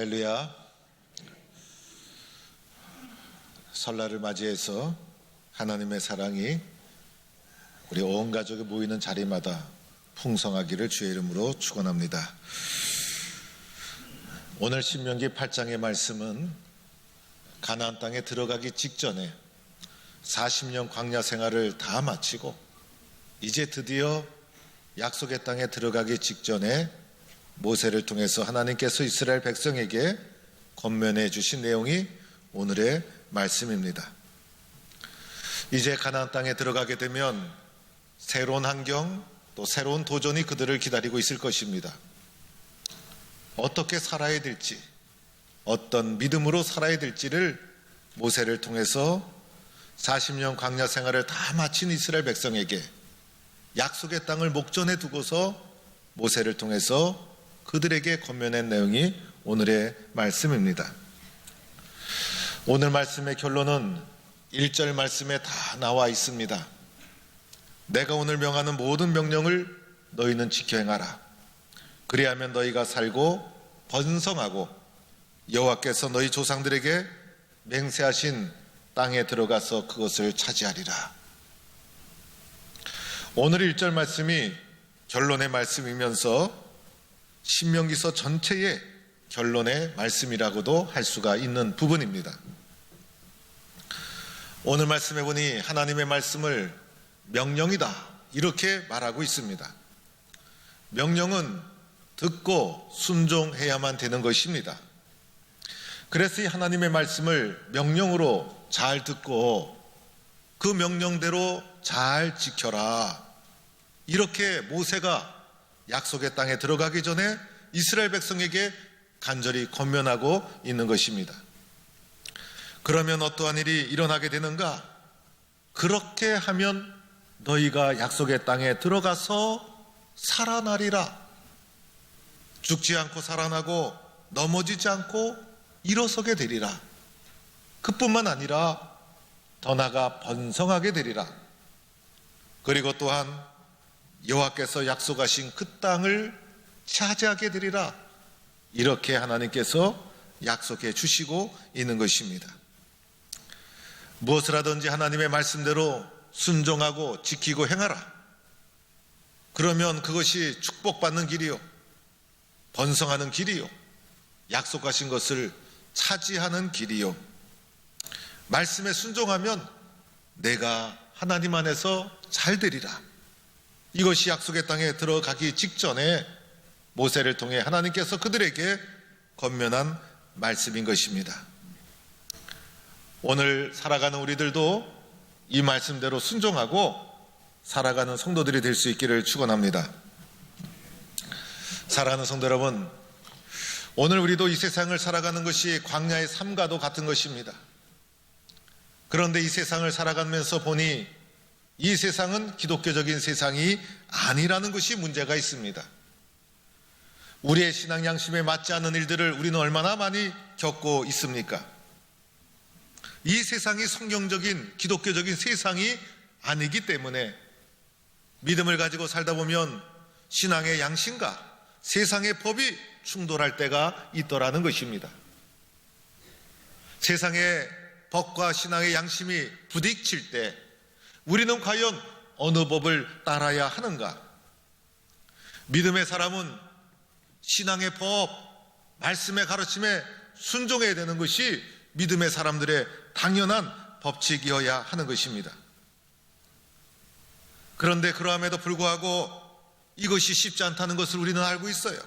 할렐루야. 설날을 맞이해서 하나님의 사랑이 우리 온 가족이 모이는 자리마다 풍성하기를 주의 이름으로 축원합니다. 오늘 신명기 8장의 말씀은 가나안 땅에 들어가기 직전에 40년 광야 생활을 다 마치고 이제 드디어 약속의 땅에 들어가기 직전에 모세를 통해서 하나님께서 이스라엘 백성에게 권면해 주신 내용이 오늘의 말씀입니다. 이제 가나안 땅에 들어가게 되면 새로운 환경 또 새로운 도전이 그들을 기다리고 있을 것입니다. 어떻게 살아야 될지, 어떤 믿음으로 살아야 될지를 모세를 통해서 40년 광야 생활을 다 마친 이스라엘 백성에게 약속의 땅을 목전에 두고서 모세를 통해서 그들에게 권면한 내용이 오늘의 말씀입니다. 오늘 말씀의 결론은 1절 말씀에 다 나와 있습니다. 내가 오늘 명하는 모든 명령을 너희는 지켜 행하라. 그리하면 너희가 살고 번성하고 여호와께서 너희 조상들에게 맹세하신 땅에 들어가서 그것을 차지하리라. 오늘 1절 말씀이 결론의 말씀이면서 신명기서 전체의 결론의 말씀이라고도 할 수가 있는 부분입니다. 오늘 말씀해 보니 하나님의 말씀을 명령이다 이렇게 말하고 있습니다. 명령은 듣고 순종해야만 되는 것입니다. 그래서 이 하나님의 말씀을 명령으로 잘 듣고 그 명령대로 잘 지켜라, 이렇게 모세가 약속의 땅에 들어가기 전에 이스라엘 백성에게 간절히 권면하고 있는 것입니다. 그러면 어떠한 일이 일어나게 되는가? 그렇게 하면 너희가 약속의 땅에 들어가서 살아나리라. 죽지 않고 살아나고 넘어지지 않고 일어서게 되리라. 그뿐만 아니라 더 나아가 번성하게 되리라. 그리고 또한 여호와께서 약속하신 그 땅을 차지하게 되리라. 이렇게 하나님께서 약속해 주시고 있는 것입니다. 무엇을 하든지 하나님의 말씀대로 순종하고 지키고 행하라. 그러면 그것이 축복받는 길이요, 번성하는 길이요, 약속하신 것을 차지하는 길이요, 말씀에 순종하면 내가 하나님 안에서 잘 되리라. 이것이 약속의 땅에 들어가기 직전에 모세를 통해 하나님께서 그들에게 권면한 말씀인 것입니다. 오늘 살아가는 우리들도 이 말씀대로 순종하고 살아가는 성도들이 될 수 있기를 축원합니다. 사랑하는 성도 여러분, 오늘 우리도 이 세상을 살아가는 것이 광야의 삶과도 같은 것입니다. 그런데 이 세상을 살아가면서 보니 이 세상은 기독교적인 세상이 아니라는 것이 문제가 있습니다. 우리의 신앙 양심에 맞지 않는 일들을 우리는 얼마나 많이 겪고 있습니까? 이 세상이 성경적인 기독교적인 세상이 아니기 때문에 믿음을 가지고 살다 보면 신앙의 양심과 세상의 법이 충돌할 때가 있더라는 것입니다. 세상의 법과 신앙의 양심이 부딪힐 때 우리는 과연 어느 법을 따라야 하는가? 믿음의 사람은 신앙의 법, 말씀의 가르침에 순종해야 되는 것이 믿음의 사람들의 당연한 법칙이어야 하는 것입니다. 그런데 그러함에도 불구하고 이것이 쉽지 않다는 것을 우리는 알고 있어요.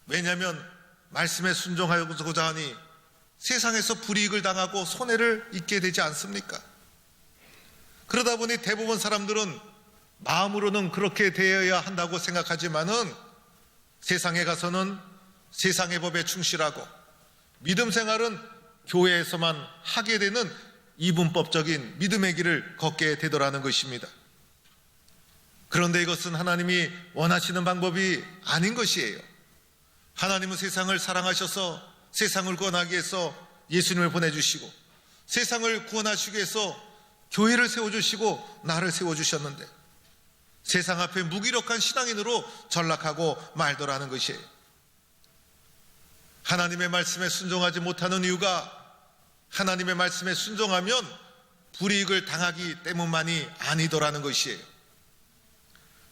왜냐하면 말씀에 순종하고자 하니 세상에서 불이익을 당하고 손해를 입게 되지 않습니까? 그러다 보니 대부분 사람들은 마음으로는 그렇게 되어야 한다고 생각하지만은 세상에 가서는 세상의 법에 충실하고 믿음 생활은 교회에서만 하게 되는 이분법적인 믿음의 길을 걷게 되더라는 것입니다. 그런데 이것은 하나님이 원하시는 방법이 아닌 것이에요. 하나님은 세상을 사랑하셔서 세상을 구원하기 위해서 예수님을 보내주시고 세상을 구원하시기 위해서 교회를 세워주시고 나를 세워주셨는데 세상 앞에 무기력한 신앙인으로 전락하고 말더라는 것이에요. 하나님의 말씀에 순종하지 못하는 이유가 하나님의 말씀에 순종하면 불이익을 당하기 때문만이 아니더라는 것이에요.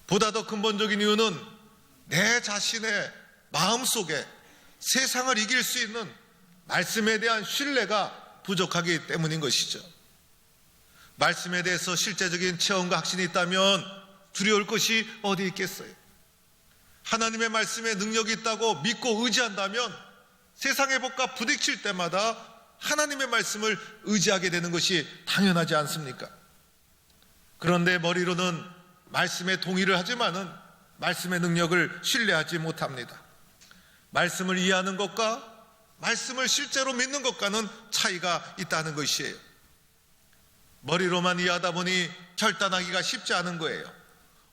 보다 더 근본적인 이유는 내 자신의 마음속에 세상을 이길 수 있는 말씀에 대한 신뢰가 부족하기 때문인 것이죠. 말씀에 대해서 실제적인 체험과 확신이 있다면 두려울 것이 어디 있겠어요? 하나님의 말씀에 능력이 있다고 믿고 의지한다면 세상의 법과 부딪힐 때마다 하나님의 말씀을 의지하게 되는 것이 당연하지 않습니까? 그런데 머리로는 말씀에 동의를 하지만은 말씀의 능력을 신뢰하지 못합니다. 말씀을 이해하는 것과 말씀을 실제로 믿는 것과는 차이가 있다는 것이에요. 머리로만 이해하다 보니 결단하기가 쉽지 않은 거예요.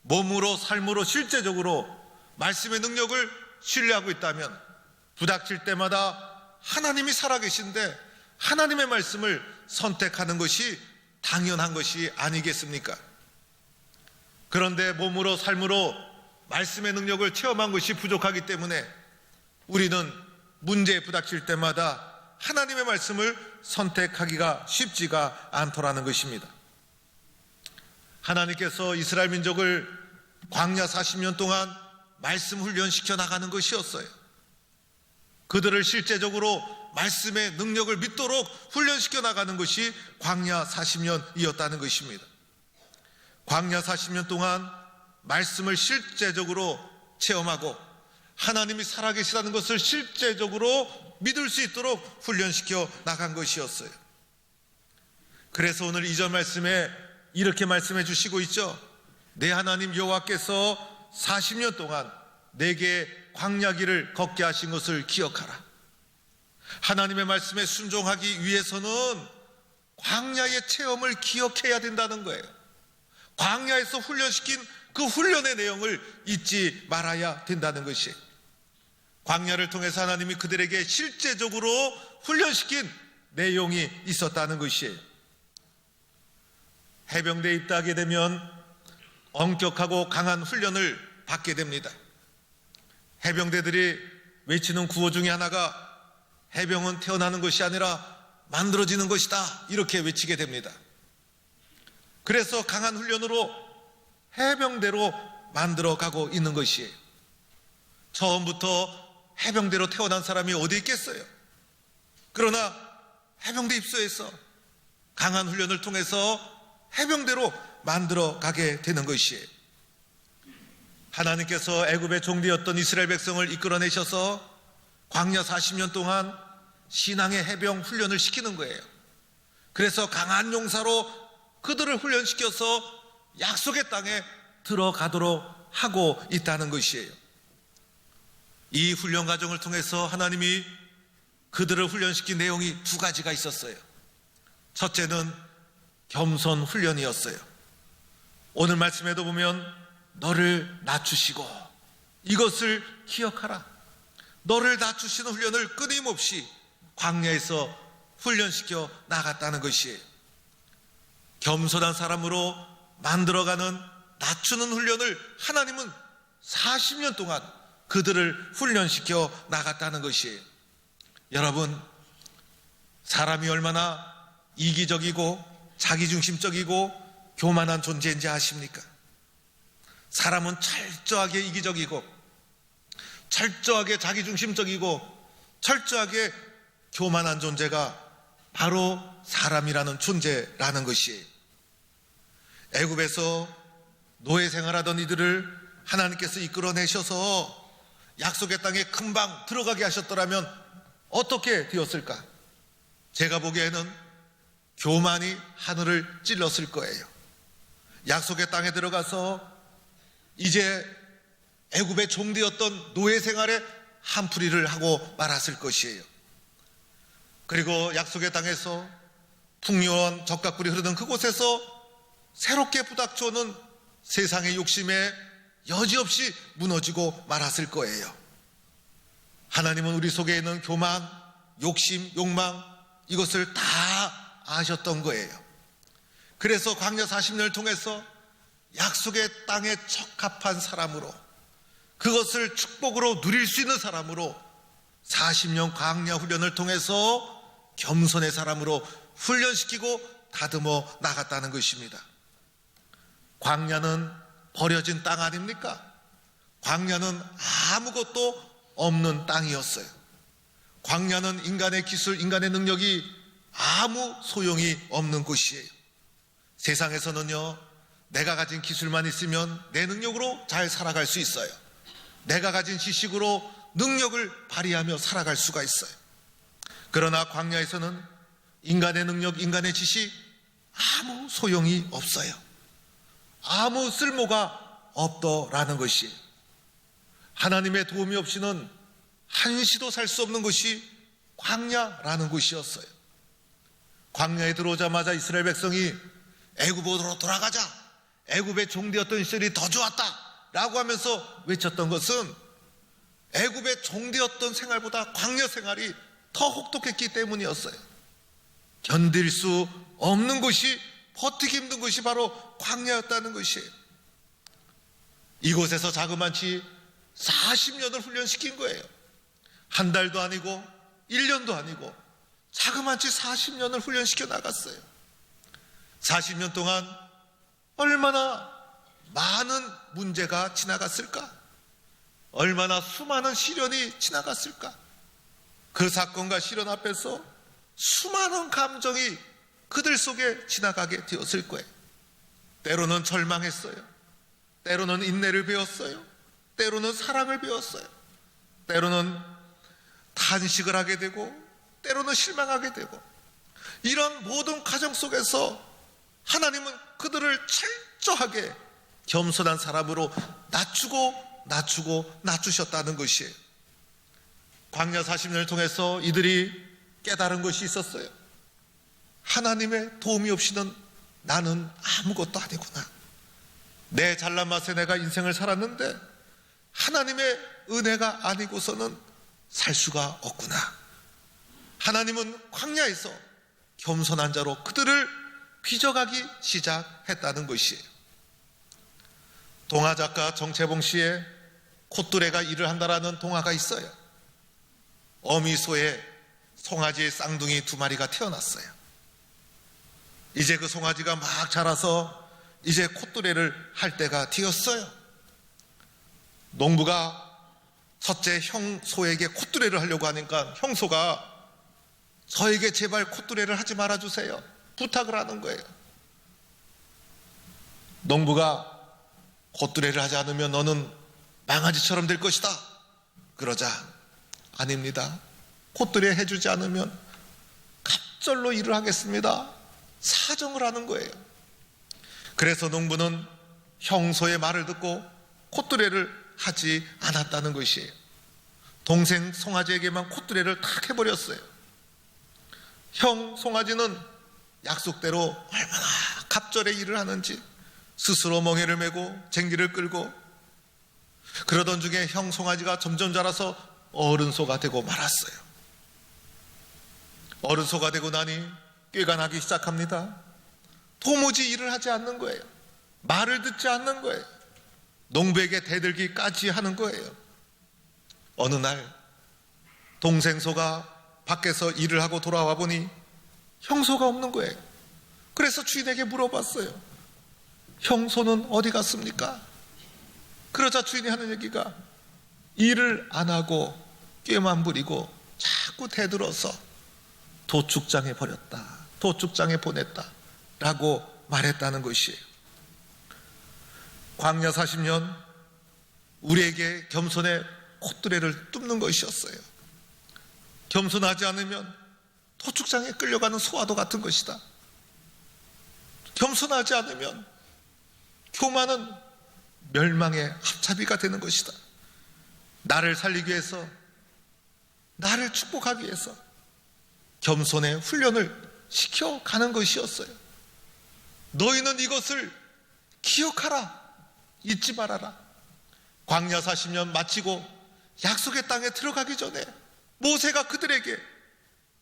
몸으로 삶으로 실제적으로 말씀의 능력을 신뢰하고 있다면 부닥칠 때마다 하나님이 살아계신데 하나님의 말씀을 선택하는 것이 당연한 것이 아니겠습니까? 그런데 몸으로 삶으로 말씀의 능력을 체험한 것이 부족하기 때문에 우리는 문제에 부닥칠 때마다 하나님의 말씀을 선택하기가 쉽지가 않더라는 것입니다. 하나님께서 이스라엘 민족을 광야 40년 동안 말씀 훈련시켜 나가는 것이었어요. 그들을 실제적으로 말씀의 능력을 믿도록 훈련시켜 나가는 것이 광야 40년이었다는 것입니다. 광야 40년 동안 말씀을 실제적으로 체험하고 하나님이 살아계시다는 것을 실제적으로 믿을 수 있도록 훈련시켜 나간 것이었어요. 그래서 오늘 2절 말씀에 이렇게 말씀해 주시고 있죠. 내 하나님 여호와께서 40년 동안 내게 광야길을 걷게 하신 것을 기억하라. 하나님의 말씀에 순종하기 위해서는 광야의 체험을 기억해야 된다는 거예요. 광야에서 훈련시킨 그 훈련의 내용을 잊지 말아야 된다는 것이에요. 광야를 통해서 하나님이 그들에게 실제적으로 훈련시킨 내용이 있었다는 것이에요. 해병대에 입대하게 되면 엄격하고 강한 훈련을 받게 됩니다. 해병대들이 외치는 구호 중에 하나가 해병은 태어나는 것이 아니라 만들어지는 것이다, 이렇게 외치게 됩니다. 그래서 강한 훈련으로 해병대로 만들어가고 있는 것이에요. 처음부터 해병대로 태어난 사람이 어디 있겠어요? 그러나 해병대 입소해서 강한 훈련을 통해서 해병대로 만들어가게 되는 것이에요. 하나님께서 애굽의 종되었던 이스라엘 백성을 이끌어내셔서 광야 40년 동안 신앙의 해병 훈련을 시키는 거예요. 그래서 강한 용사로 그들을 훈련시켜서 약속의 땅에 들어가도록 하고 있다는 것이에요. 이 훈련 과정을 통해서 하나님이 그들을 훈련시킨 내용이 두 가지가 있었어요. 첫째는 겸손 훈련이었어요. 오늘 말씀에도 보면 너를 낮추시고 이것을 기억하라. 너를 낮추시는 훈련을 끊임없이 광야에서 훈련시켜 나갔다는 것이에요. 겸손한 사람으로 만들어가는 낮추는 훈련을 하나님은 40년 동안 그들을 훈련시켜 나갔다는 것이에요. 여러분, 사람이 얼마나 이기적이고 자기중심적이고 교만한 존재인지 아십니까? 사람은 철저하게 이기적이고 철저하게 자기중심적이고 철저하게 교만한 존재가 바로 사람이라는 존재라는 것이에요. 애굽에서 노예 생활하던 이들을 하나님께서 이끌어내셔서 약속의 땅에 금방 들어가게 하셨더라면 어떻게 되었을까? 제가 보기에는 교만이 하늘을 찔렀을 거예요. 약속의 땅에 들어가서 이제 애굽의 종되었던 노예 생활에 한풀이를 하고 말았을 것이에요. 그리고 약속의 땅에서 풍요한 적각불이 흐르는 그곳에서 새롭게 부닥쳐오는 세상의 욕심에 여지없이 무너지고 말았을 거예요. 하나님은 우리 속에 있는 교만, 욕심, 욕망 이것을 다 아셨던 거예요. 그래서 광야 40년을 통해서 약속의 땅에 적합한 사람으로 그것을 축복으로 누릴 수 있는 사람으로 40년 광야 훈련을 통해서 겸손의 사람으로 훈련시키고 다듬어 나갔다는 것입니다. 광야는 버려진 땅 아닙니까? 광야는 아무것도 없는 땅이었어요. 광야는 인간의 기술, 인간의 능력이 아무 소용이 없는 곳이에요. 세상에서는요, 내가 가진 기술만 있으면 내 능력으로 잘 살아갈 수 있어요. 내가 가진 지식으로 능력을 발휘하며 살아갈 수가 있어요. 그러나 광야에서는 인간의 능력, 인간의 지식 아무 소용이 없어요. 아무 쓸모가 없더라는 것이, 하나님의 도움이 없이는 한시도 살 수 없는 것이 광야라는 곳이었어요. 광야에 들어오자마자 이스라엘 백성이 애굽으로 돌아가자, 애굽의 종되었던 시절이 더 좋았다 라고 하면서 외쳤던 것은 애굽의 종되었던 생활보다 광야 생활이 더 혹독했기 때문이었어요. 견딜 수 없는 것이, 버티기 힘든 것이 바로 광야였다는 것이에요. 이곳에서 자그마치 40년을 훈련시킨 거예요. 한 달도 아니고 1년도 아니고 자그마치 40년을 훈련시켜 나갔어요. 40년 동안 얼마나 많은 문제가 지나갔을까? 얼마나 수많은 시련이 지나갔을까? 그 사건과 시련 앞에서 수많은 감정이 그들 속에 지나가게 되었을 거예요. 때로는 절망했어요. 때로는 인내를 배웠어요. 때로는 사랑을 배웠어요. 때로는 탄식을 하게 되고, 때로는 실망하게 되고, 이런 모든 과정 속에서 하나님은 그들을 철저하게 겸손한 사람으로 낮추셨다는 것이에요. 광야 40년을 통해서 이들이 깨달은 것이 있었어요. 하나님의 도움이 없이는 나는 아무것도 아니구나. 내 잘난 맛에 내가 인생을 살았는데 하나님의 은혜가 아니고서는 살 수가 없구나. 하나님은 광야에서 겸손한 자로 그들을 빚어가기 시작했다는 것이에요. 동화작가 정채봉 씨의 콧뚜레가 일을 한다라는 동화가 있어요. 어미소에 송아지의 쌍둥이 2마리가 태어났어요. 이제 그 송아지가 막 자라서 이제 콧뚜레를 할 때가 되었어요. 농부가 첫째 형소에게 콧뚜레를 하려고 하니까 형소가 저에게 제발 콧뚜레를 하지 말아주세요, 부탁을 하는 거예요. 농부가 콧뚜레를 하지 않으면 너는 망아지처럼 될 것이다 그러자, 아닙니다, 콧뚜레 해주지 않으면 갑절로 일을 하겠습니다, 사정을 하는 거예요. 그래서 농부는 형소의 말을 듣고 콧뚜레를 하지 않았다는 것이에요. 동생 송아지에게만 콧뚜레를 탁 해버렸어요. 형 송아지는 약속대로 얼마나 갑절의 일을 하는지 스스로 멍에를 메고 쟁기를 끌고 그러던 중에 형 송아지가 점점 자라서 어른소가 되고 말았어요. 어른소가 되고 나니 꾀가 나기 시작합니다. 도무지 일을 하지 않는 거예요. 말을 듣지 않는 거예요. 농부에게 대들기까지 하는 거예요. 어느 날 동생 소가 밖에서 일을 하고 돌아와 보니 형소가 없는 거예요. 그래서 주인에게 물어봤어요. 형소는 어디 갔습니까? 그러자 주인이 하는 얘기가, 일을 안 하고 꾀만 부리고 자꾸 대들어서 도축장에 버렸다, 도축장에 보냈다 라고 말했다는 것이에요. 광야 40년 우리에게 겸손의 콧뚜레를 뚫는 것이었어요. 겸손하지 않으면 도축장에 끌려가는 소와도 같은 것이다. 겸손하지 않으면 교만은 멸망의 합차비가 되는 것이다. 나를 살리기 위해서, 나를 축복하기 위해서 겸손의 훈련을 시켜가는 것이었어요. 너희는 이것을 기억하라, 잊지 말아라. 광야 40년 마치고 약속의 땅에 들어가기 전에 모세가 그들에게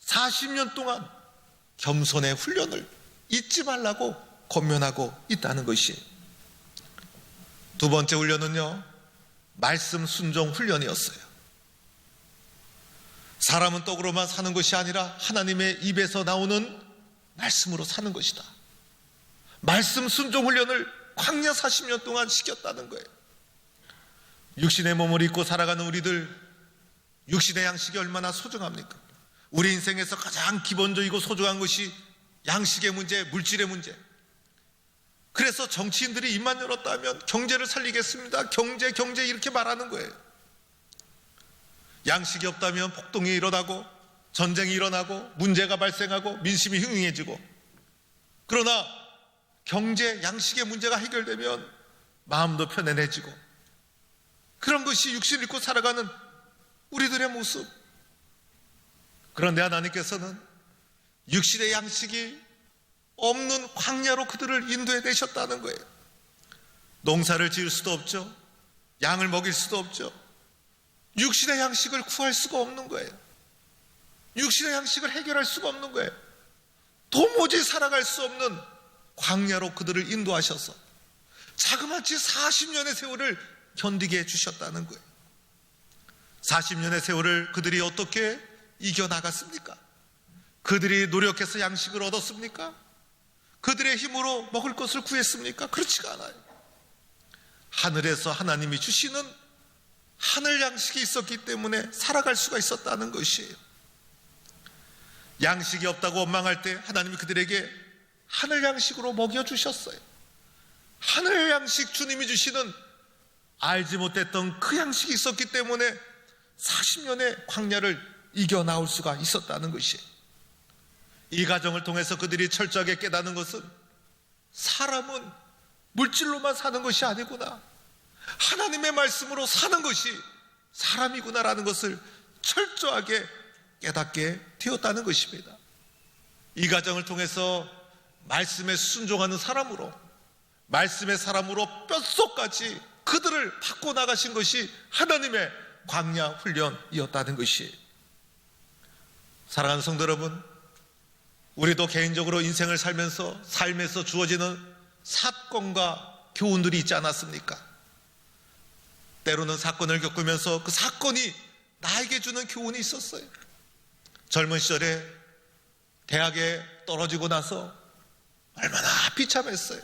40년 동안 겸손의 훈련을 잊지 말라고 권면하고 있다는 것이. 두 번째 훈련은요, 말씀 순종 훈련이었어요. 사람은 떡으로만 사는 것이 아니라 하나님의 입에서 나오는 말씀으로 사는 것이다. 말씀 순종 훈련을 광야 40년 동안 시켰다는 거예요. 육신의 몸을 입고 살아가는 우리들, 육신의 양식이 얼마나 소중합니까? 우리 인생에서 가장 기본적이고 소중한 것이 양식의 문제, 물질의 문제. 그래서 정치인들이 입만 열었다 하면 경제를 살리겠습니다, 경제 이렇게 말하는 거예요. 양식이 없다면 폭동이 일어나고 전쟁이 일어나고 문제가 발생하고 민심이 흉흉해지고, 그러나 경제, 양식의 문제가 해결되면 마음도 편안해지고, 그런 것이 육신을 입고 살아가는 우리들의 모습. 그런데 하나님께서는 육신의 양식이 없는 광야로 그들을 인도해 내셨다는 거예요. 농사를 지을 수도 없죠. 양을 먹일 수도 없죠. 육신의 양식을 구할 수가 없는 거예요. 육신의 양식을 해결할 수가 없는 거예요. 도무지 살아갈 수 없는 광야로 그들을 인도하셔서 자그마치 40년의 세월을 견디게 해주셨다는 거예요. 40년의 세월을 그들이 어떻게 이겨나갔습니까? 그들이 노력해서 양식을 얻었습니까? 그들의 힘으로 먹을 것을 구했습니까? 그렇지가 않아요. 하늘에서 하나님이 주시는 하늘 양식이 있었기 때문에 살아갈 수가 있었다는 것이에요. 양식이 없다고 원망할 때 하나님이 그들에게 하늘 양식으로 먹여주셨어요. 하늘 양식, 주님이 주시는 알지 못했던 그 양식이 있었기 때문에 40년의 광야를 이겨나올 수가 있었다는 것이에요. 이 과정을 통해서 그들이 철저하게 깨닫는 것은 사람은 물질로만 사는 것이 아니구나, 하나님의 말씀으로 사는 것이 사람이구나라는 것을 철저하게 깨닫게 되었다는 것입니다. 이 과정을 통해서 말씀에 순종하는 사람으로, 말씀의 사람으로 뼛속까지 그들을 바꿔나가신 것이 하나님의 광야 훈련이었다는 것이에요. 사랑하는 성도 여러분, 우리도 개인적으로 인생을 살면서 삶에서 주어지는 사건과 교훈들이 있지 않았습니까? 때로는 사건을 겪으면서 그 사건이 나에게 주는 교훈이 있었어요. 젊은 시절에 대학에 떨어지고 나서 얼마나 비참했어요.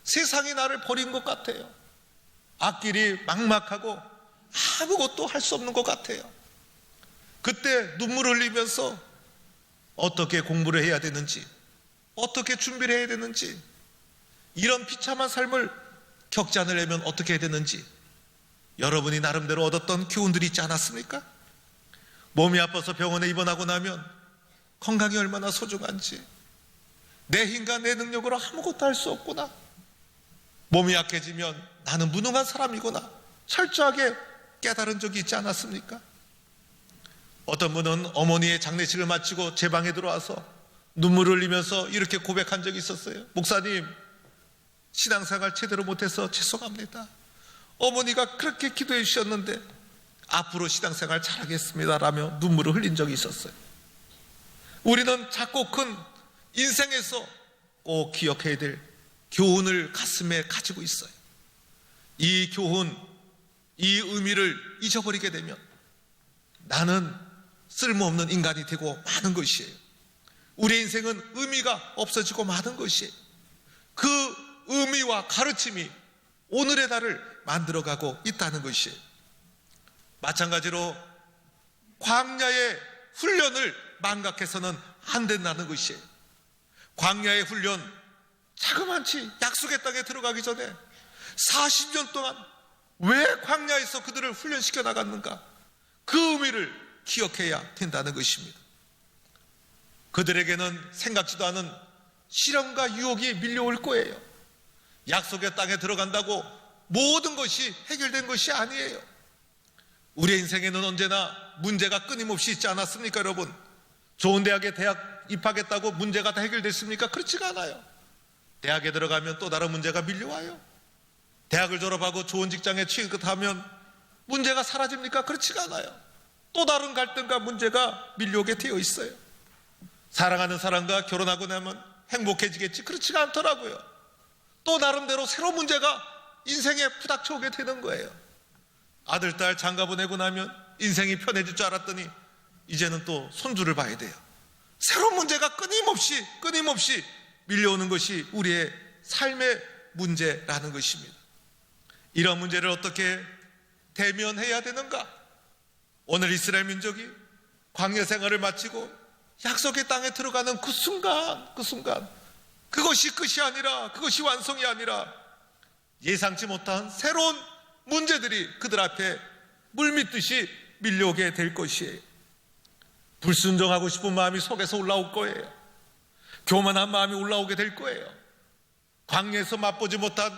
세상이 나를 버린 것 같아요. 앞길이 막막하고 아무것도 할 수 없는 것 같아요. 그때 눈물을 흘리면서 어떻게 공부를 해야 되는지, 어떻게 준비를 해야 되는지, 이런 비참한 삶을 겪지 않으려면 어떻게 해야 되는지 여러분이 나름대로 얻었던 교훈들이 있지 않았습니까? 몸이 아파서 병원에 입원하고 나면 건강이 얼마나 소중한지, 내 힘과 내 능력으로 아무것도 할 수 없구나, 몸이 약해지면 나는 무능한 사람이구나 철저하게 깨달은 적이 있지 않았습니까? 어떤 분은 어머니의 장례식을 마치고 제 방에 들어와서 눈물을 흘리면서 이렇게 고백한 적이 있었어요. 목사님, 신앙생활 제대로 못해서 죄송합니다. 어머니가 그렇게 기도해 주셨는데 앞으로 신앙생활 잘하겠습니다 라며 눈물을 흘린 적이 있었어요. 우리는 작고 큰 인생에서 꼭 기억해야 될 교훈을 가슴에 가지고 있어요. 이 교훈, 이 의미를 잊어버리게 되면 나는 쓸모없는 인간이 되고 마는 것이에요. 우리의 인생은 의미가 없어지고 마는 것이에요. 그 의미와 가르침이 오늘의 나를 만들어가고 있다는 것이에요. 마찬가지로 광야의 훈련을 망각해서는 안 된다는 것이에요. 광야의 훈련, 자그마치 약속의 땅에 들어가기 전에 40년 동안 왜 광야에서 그들을 훈련시켜 나갔는가, 그 의미를 기억해야 된다는 것입니다. 그들에게는 생각지도 않은 시련과 유혹이 밀려올 거예요. 약속의 땅에 들어간다고 모든 것이 해결된 것이 아니에요. 우리의 인생에는 언제나 문제가 끊임없이 있지 않았습니까, 여러분? 좋은 대학에 대학 입학했다고 문제가 다 해결됐습니까? 그렇지가 않아요. 대학에 들어가면 또 다른 문제가 밀려와요. 대학을 졸업하고 좋은 직장에 취직하면 문제가 사라집니까? 그렇지가 않아요. 또 다른 갈등과 문제가 밀려오게 되어 있어요. 사랑하는 사람과 결혼하고 나면 행복해지겠지? 그렇지가 않더라고요. 또 나름대로 새로운 문제가 인생에 부닥쳐 오게 되는 거예요. 아들, 딸 장가 보내고 나면 인생이 편해질 줄 알았더니 이제는 또 손주를 봐야 돼요. 새로운 문제가 끊임없이 밀려오는 것이 우리의 삶의 문제라는 것입니다. 이런 문제를 어떻게 대면해야 되는가? 오늘 이스라엘 민족이 광야 생활을 마치고 약속의 땅에 들어가는 그 순간 그것이 끝이 아니라, 그것이 완성이 아니라 예상치 못한 새로운 문제들이 그들 앞에 물밀듯이 밀려오게 될 것이에요. 불순종하고 싶은 마음이 속에서 올라올 거예요. 교만한 마음이 올라오게 될 거예요. 광야에서 맛보지 못한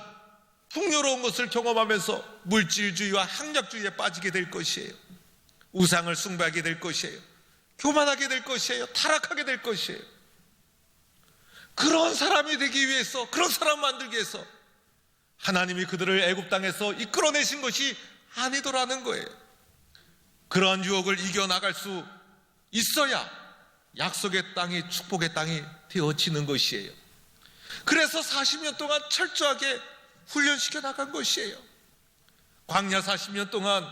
풍요로운 것을 경험하면서 물질주의와 향락주의에 빠지게 될 것이에요. 우상을 숭배하게 될 것이에요. 교만하게 될 것이에요. 타락하게 될 것이에요. 그런 사람이 되기 위해서, 그런 사람 만들기 위해서 하나님이 그들을 애굽 땅에서 이끌어내신 것이 아니더라는 거예요. 그러한 유혹을 이겨나갈 수 있어야 약속의 땅이 축복의 땅이 되어지는 것이에요. 그래서 40년 동안 철저하게 훈련시켜 나간 것이에요. 광야 40년 동안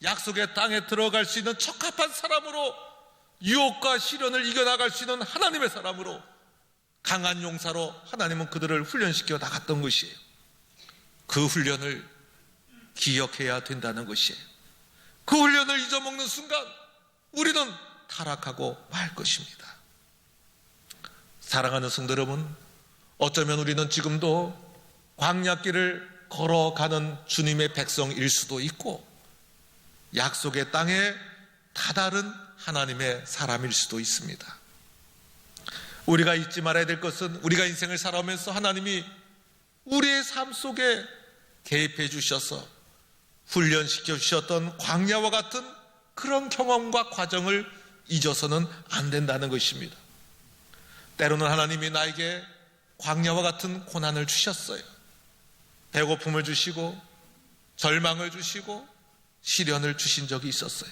약속의 땅에 들어갈 수 있는 적합한 사람으로, 유혹과 시련을 이겨나갈 수 있는 하나님의 사람으로, 강한 용사로 하나님은 그들을 훈련시켜 나갔던 것이에요. 그 훈련을 기억해야 된다는 것이에요. 그 훈련을 잊어먹는 순간 우리는 타락하고 말 것입니다. 사랑하는 성도 여러분, 어쩌면 우리는 지금도 광야길을 걸어가는 주님의 백성일 수도 있고 약속의 땅에 다다른 하나님의 사람일 수도 있습니다. 우리가 잊지 말아야 될 것은 우리가 인생을 살아오면서 하나님이 우리의 삶 속에 개입해 주셔서 훈련시켜 주셨던 광야와 같은 그런 경험과 과정을 잊어서는 안 된다는 것입니다. 때로는 하나님이 나에게 광야와 같은 고난을 주셨어요. 배고픔을 주시고 절망을 주시고 시련을 주신 적이 있었어요.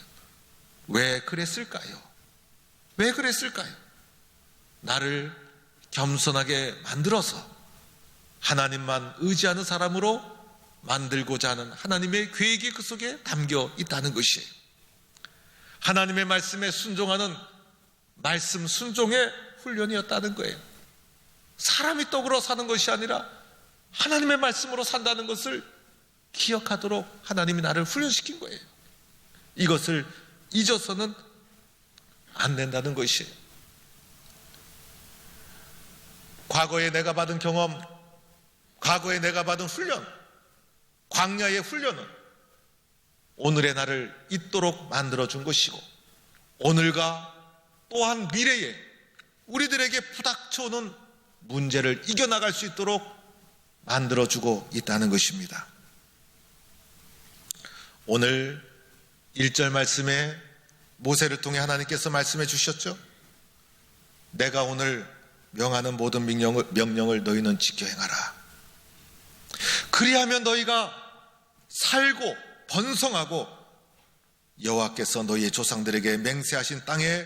왜 그랬을까요? 왜 그랬을까요? 나를 겸손하게 만들어서 하나님만 의지하는 사람으로 만들고자 하는 하나님의 계획이 그 속에 담겨 있다는 것이에요. 하나님의 말씀에 순종하는 말씀 순종의 훈련이었다는 거예요. 사람이 떡으로 사는 것이 아니라 하나님의 말씀으로 산다는 것을 기억하도록 하나님이 나를 훈련시킨 거예요. 이것을 잊어서는 안 된다는 것이에요. 과거에 내가 받은 경험, 과거에 내가 받은 훈련, 광야의 훈련은 오늘의 나를 있도록 만들어준 것이고 오늘과 또한 미래에 우리들에게 부닥쳐오는 문제를 이겨나갈 수 있도록 만들어주고 있다는 것입니다. 오늘 1절 말씀에 모세를 통해 하나님께서 말씀해 주셨죠. 내가 오늘 명하는 모든 명령을 너희는 지켜 행하라. 그리하면 너희가 살고 번성하고 여호와께서 너희의 조상들에게 맹세하신 땅에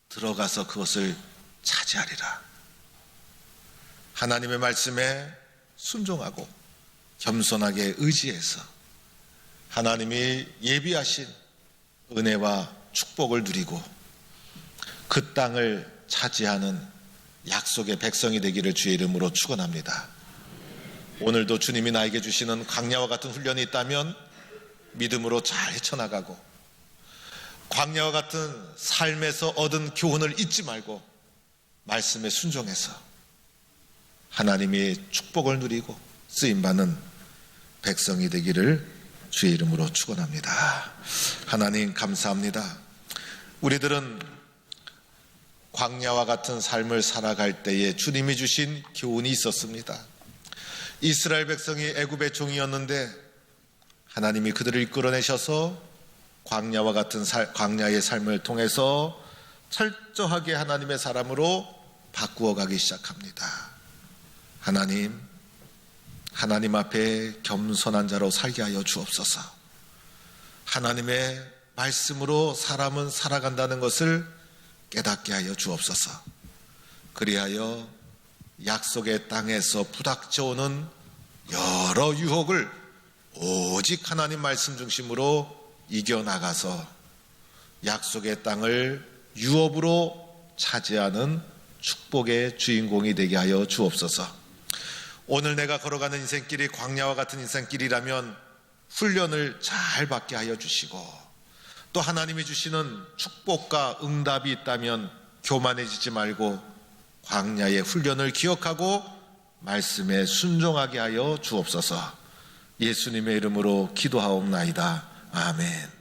들어가서 그것을 차지하리라. 하나님의 말씀에 순종하고 겸손하게 의지해서 하나님이 예비하신 은혜와 축복을 누리고 그 땅을 차지하는 약속의 백성이 되기를 주의 이름으로 축원합니다. 오늘도 주님이 나에게 주시는 광야와 같은 훈련이 있다면 믿음으로 잘 헤쳐나가고 광야와 같은 삶에서 얻은 교훈을 잊지 말고 말씀에 순종해서 하나님의 축복을 누리고 쓰임받는 백성이 되기를 주의 이름으로 축원합니다. 하나님 감사합니다. 우리들은 광야와 같은 삶을 살아갈 때에 주님이 주신 교훈이 있었습니다. 이스라엘 백성이 애굽의 종이었는데 하나님이 그들을 이끌어내셔서 광야와 같은 광야의 삶을 통해서 철저하게 하나님의 사람으로 바꾸어 가기 시작합니다. 하나님 앞에 겸손한 자로 살게 하여 주옵소서. 하나님의 말씀으로 사람은 살아간다는 것을 깨닫게 하여 주옵소서. 그리하여 약속의 땅에서 부닥쳐오는 여러 유혹을 오직 하나님 말씀 중심으로 이겨나가서 약속의 땅을 유업으로 차지하는 축복의 주인공이 되게 하여 주옵소서. 오늘 내가 걸어가는 인생길이 광야와 같은 인생길이라면 훈련을 잘 받게 하여 주시고, 또 하나님이 주시는 축복과 응답이 있다면 교만해지지 말고 광야의 훈련을 기억하고 말씀에 순종하게 하여 주옵소서. 예수님의 이름으로 기도하옵나이다. 아멘.